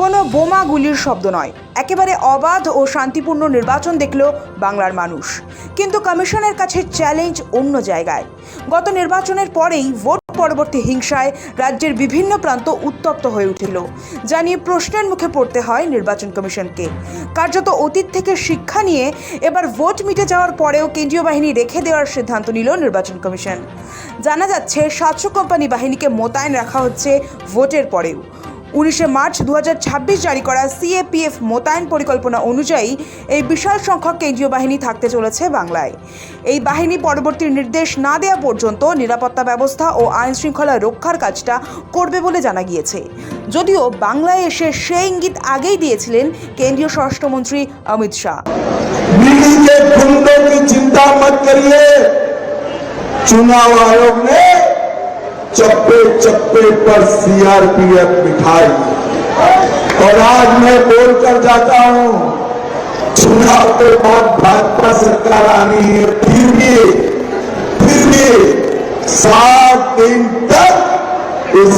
কোনো বোমা গুলির শব্দ নয়, একেবারে অবাধ ও শান্তিপূর্ণ নির্বাচন দেখল বাংলার মানুষ। কিন্তু কমিশনের কাছে চ্যালেঞ্জ অন্য জায়গায়। গত নির্বাচনের পরেই ভোট পরবর্তী হিংসায় রাজ্যের বিভিন্ন প্রান্ত উত্তপ্ত হয়ে উঠল, যা নিয়ে প্রশ্নের মুখে পড়তে হয় নির্বাচন কমিশনকে। কার্যত অতীত থেকে শিক্ষা নিয়ে এবার ভোট মিটে যাওয়ার পরেও কেন্দ্রীয় বাহিনী রেখে দেওয়ার সিদ্ধান্ত নিল নির্বাচন কমিশন। জানা যাচ্ছে 700 কোম্পানি বাহিনীকে মোতায়েন রাখা হচ্ছে ভোটের পরেও। 19 মার্চ 2026 জারি করা সিএপিএফ মোতায়েন পরিকল্পনা অনুযায়ী এই বিশাল সংখ্যক কেন্দ্রীয় বাহিনী থাকতে চলেছে বাংলায়। এই বাহিনী পরবর্তী নির্দেশ না দেওয়া পর্যন্ত নিরাপত্তা ব্যবস্থা ও আইন শৃঙ্খলা রক্ষার কাজটা করবে বলে জানা গিয়েছে। যদিও বাংলায় এসে সেই ইঙ্গিত আগেই দিয়েছিলেন কেন্দ্রীয় স্বরাষ্ট্রমন্ত্রী অমিত শাহ। चिंता मत करिए, चुनाव आयोग ने चप्पे चप्पे पर सीआरपीएफ बिठाई और आज मैं बोलकर जाता हूं, चुनाव के बाद भाजपा सरकार आनी है, फिर भी 7 दिन तक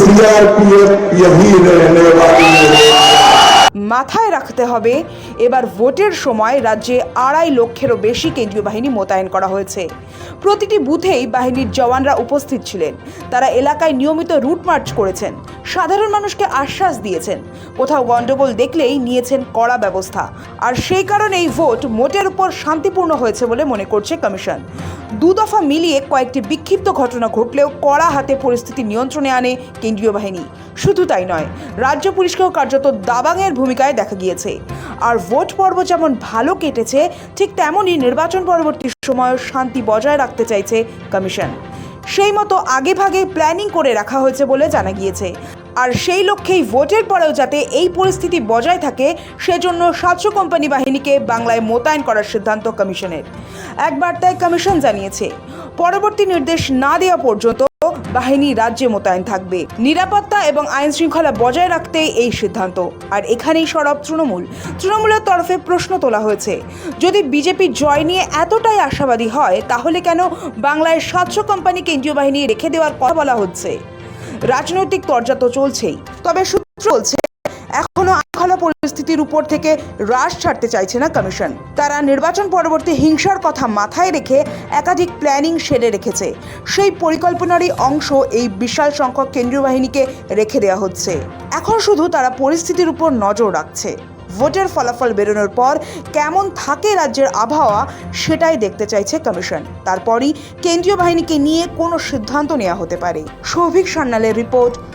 सीआरपीएफ यही रहने वाली है। মাথায় রাখতে হবে, এবার ভোটের সময় রাজ্যে 2.5 লক্ষেরও বেশি কেন্দ্রীয় বাহিনী মোতায়েন করা হয়েছে। প্রতিটি বুথেই বাহিনীর জওয়ানরা উপস্থিত ছিলেন। তারা এলাকায় নিয়মিত রুট মার্চ করেছেন, সাধারণ মানুষকে আশ্বাস দিয়েছেন, কোথাও গন্ডগোল দেখলেই নিয়েছেন কড়া ব্যবস্থা। আর সেই কারণেই ভোট মোটের উপর শান্তিপূর্ণ হয়েছে বলে মনে করছে কমিশন। 2 দফা মিলিয়ে কয়েকটি বিক্ষিপ্ত ঘটনা ঘটলেও কড়া হাতে পরিস্থিতি নিয়ন্ত্রণে আনে কেন্দ্রীয় বাহিনী। শুধু তাই নয়, রাজ্য পুলিশকেও কার্যত দাবাংয়ের ভূমিকায় দেখা গিয়েছে। আর ভোট পর্ব যেমন ভালো কেটেছে, ঠিক তেমনই নির্বাচন পরবর্তী সময়ও শান্তি বজায় রাখতে চাইছে কমিশন। সেই মতো আগেভাগে প্ল্যানিং করে রাখা হয়েছে বলে জানা গিয়েছে। আর সেই লক্ষ্যেই ভোটের পরেও যাতে এই পরিস্থিতি বজায় থাকে, সেজন্য 700 কোম্পানি বাহিনীকে বাংলায় মোতায়েন করার সিদ্ধান্ত কমিশনের। এক বার্তায় কমিশন জানিয়েছে, পরবর্তী নির্দেশ না দেওয়া পর্যন্ত বাহিনী রাজ্যে মোতায়েন থাকবে। নিরাপত্তা এবং আইন শৃঙ্খলা বজায় রাখতে এই সিদ্ধান্ত। আর এখানেই সরব তৃণমূলের তরফে প্রশ্ন তোলা হয়েছে, যদি বিজেপি জয় নিয়ে এতটাই আশাবাদী হয়, তাহলে কেন বাংলায় 700 কোম্পানি কেন্দ্রীয় বাহিনী রেখে দেওয়ার কথা বলা হচ্ছে? রাজনৈতিক তরজা তো চলছেই, তবে সূত্র বলছে এখনো আইনশৃঙ্খলা পরিস্থিতির উপর থেকে রাশ ছাড়তে চাইছে না কমিশন। তারা নির্বাচন পরবর্তী হিংসার কথা মাথায় রেখে একাধিক প্ল্যানিং সেরে রেখেছে। সেই পরিকল্পনারই অংশ এই বিশাল সংখ্যক কেন্দ্রীয় বাহিনীকে রেখে দেওয়া হচ্ছে। এখন শুধু তারা পরিস্থিতির উপর নজর রাখছে। ভোটের ফলাফল বেরোনোর পর কেমন থাকে রাজ্যের আবহাওয়া, সেটাই দেখতে চাইছে কমিশন। তারপরই কেন্দ্রীয় বাহিনীকে নিয়ে কোনো সিদ্ধান্ত নেওয়া হতে পারে। সৌভিক সান্যালের রিপোর্ট,